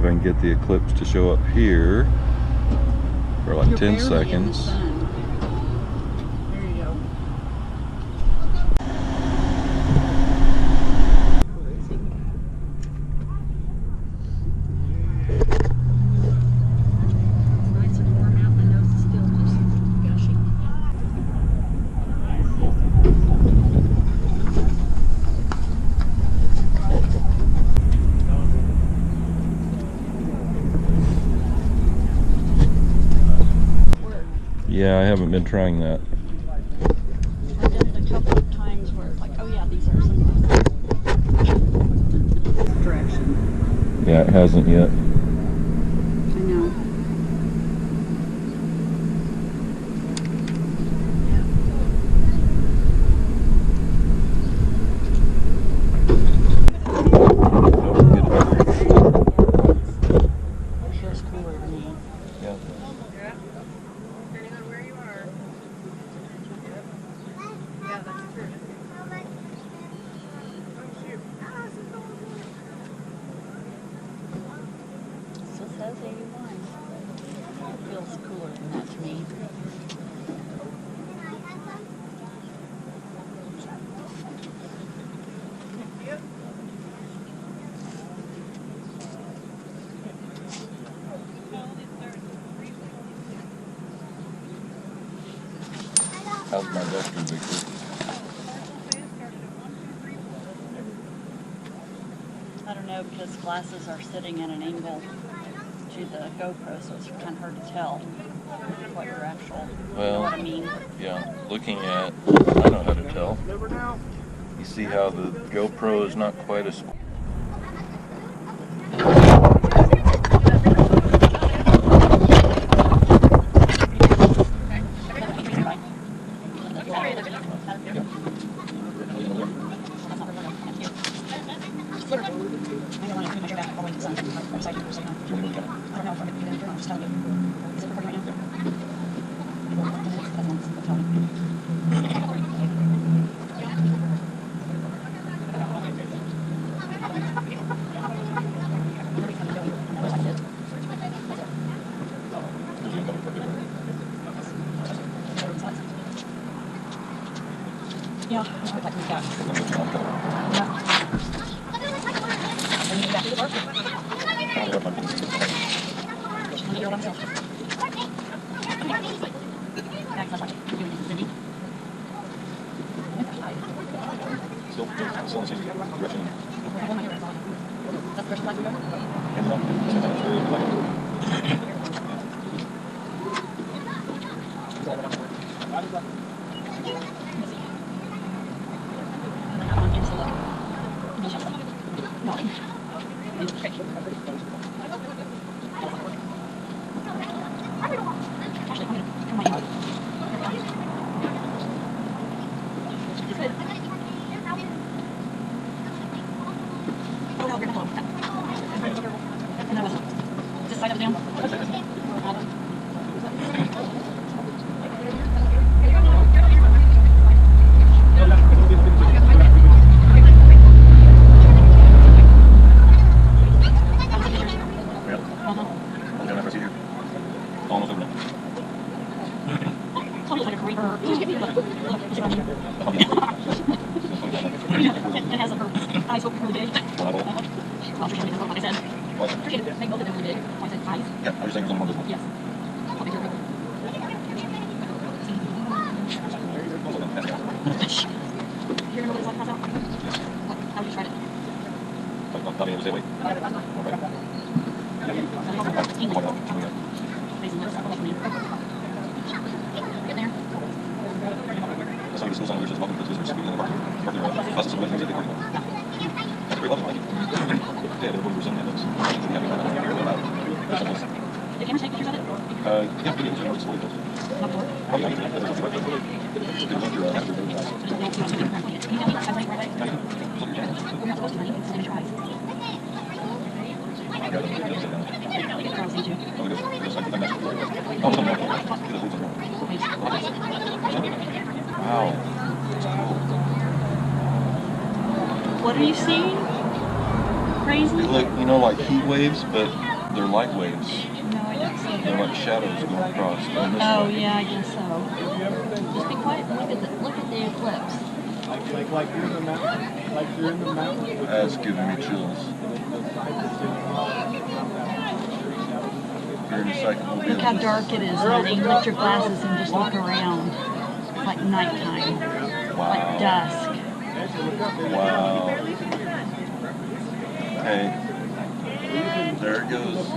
I can get the eclipse to show up here for like 10 seconds. Yeah, I haven't been trying that. I did it a couple of times where it's like, oh yeah, these are sunglasses. Direction. Yeah, it hasn't yet. I know. Here's cooler than me. Yeah. Still says 81. It feels cooler than that to me. How's my vector, Victor? I don't know, because glasses are sitting at an angle to the GoPro, so it's kind of hard to tell what your actual, you know what I mean? Yeah, looking at, I know how to tell. You see how the GoPro is not quite as... Yeah, I would like to back. Bring me back to the work. Just want to hear what I'm saying. Back to like doing this, Cindy. Still changing direction. That's the first black we It has her eyes open really big. Well, she doesn't know what I said. What? Make both of them really big. I said eyes. Yeah, I was saying it was on one of those ones. Yes. I'll make her bigger. You're gonna let this one pass out? Yes. How would you try it? Not being able to say wait. Amazing lips. Like me. Get there. That's how the school sign which is welcome to the visitors speaking in the parking buses and things that they parking lot. That's very lovely. Yeah, but we're sending those. Did Cameron take pictures of it? Yeah, we did. It's fully built. Not for it. Oh, yeah, that's a direct photo. It's been done through after the last. Can you tell me I'm right, right? We're not supposed to, honey. It's in your eyes. Girls need you. Oh, good. Yes, I'm not sure. Oh, no, no. Wow. What are you seeing? Crazy? It look, you know, like heat waves, but They're light waves. No, I don't see They're them. like shadows going across. Going this Oh, way. yeah, I guess so. Just be quiet and look at the eclipse. Like you're in the mountain. Like you're in the mountain. That's giving me chills. Here in a second, we'll be Look how dark it is, honey. Lift your glasses and just look around. It's like nighttime. Wow. Like dusk. Wow. Hey, there it goes.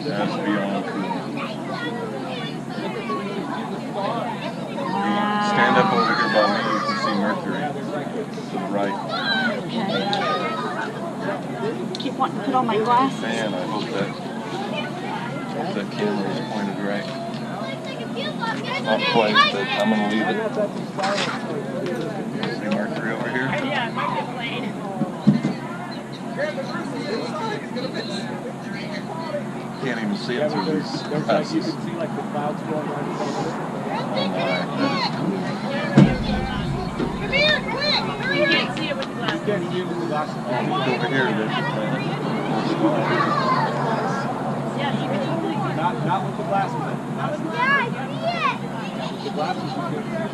That's beyond cool. Stand up over here by me, you can see Mercury to the right. Okay. Keep wanting to put on my glasses. Man, I hope that camera is pointed right. Not quite, but I'm going to leave it. See Mercury over here? Can't even see it through these passes. You can see like the clouds going around. Oh my, that is cool. Come here, quick! You can't see it with the You glasses. can't see it with the glasses. Look over here, there's the planet. Yeah, you can totally see it. Not with the glasses. Yeah, I see it! With the glasses, you can see it.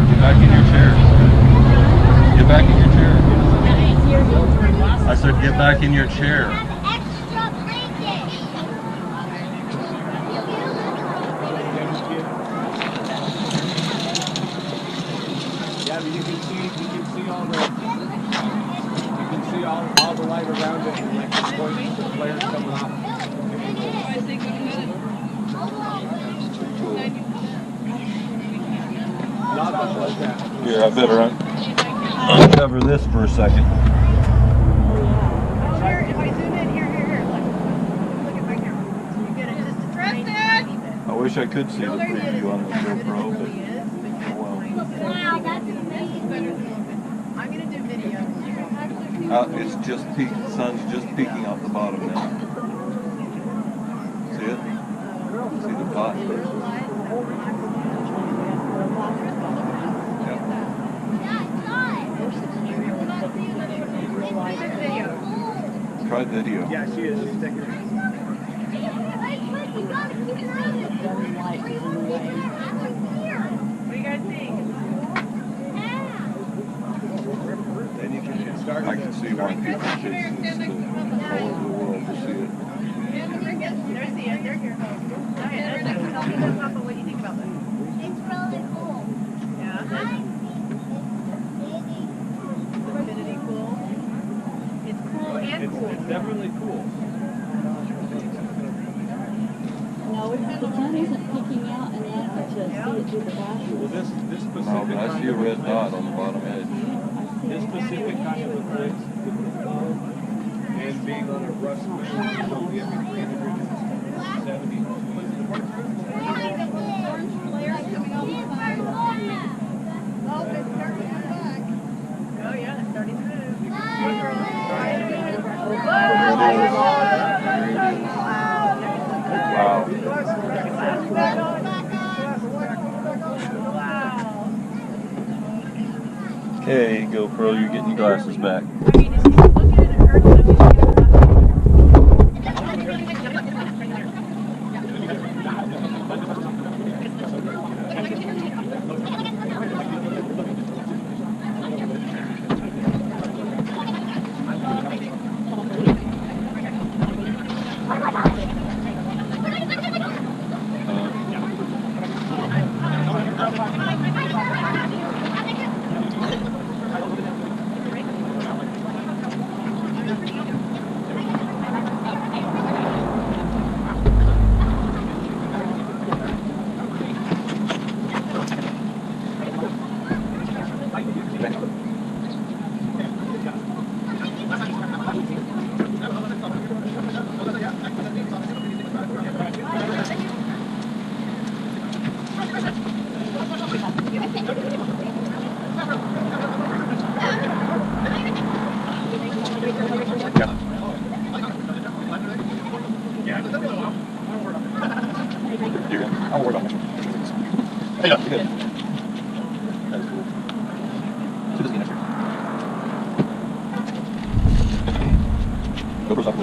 Get back in your chair. Get back in your chair. I said get back in your chair. Extra blanket! Yeah, but you can see all the light around it, and like the points, the flares coming off. Not like that. Here, I better uncover this for a second. If I zoom in, here, look at my camera. You get it just a tiny bit. I wish I could see the preview on the GoPro, but oh well. Wow, that's amazing. I'm going to do video. It's just sun's just peeking out the bottom now. See it? See the dot? Try video. Yeah, she is. She's taking it. What do you guys think? Then you can start. I can see why people chase this all over the world to see it. They're seeing, they're here. Tell me, Papa, what do you think about this? It's really cool. Yeah. Infinity cool. It's cool and cool. It's definitely cool. No, the sun isn't peeking out enough to see it through the glasses. Well, this specific No, but I see a red dot on the bottom edge. this specific kind of eclipse and being on a rust will give me 370. Oh, yeah, it's starting to move. Wow. Okay, GoPro, you're getting your glasses back. I mean, if you look at it, it hurts. You're good. I won't worry about it next year. Hey, yeah, you're good. That is cool. So this will be next year. GoPro's not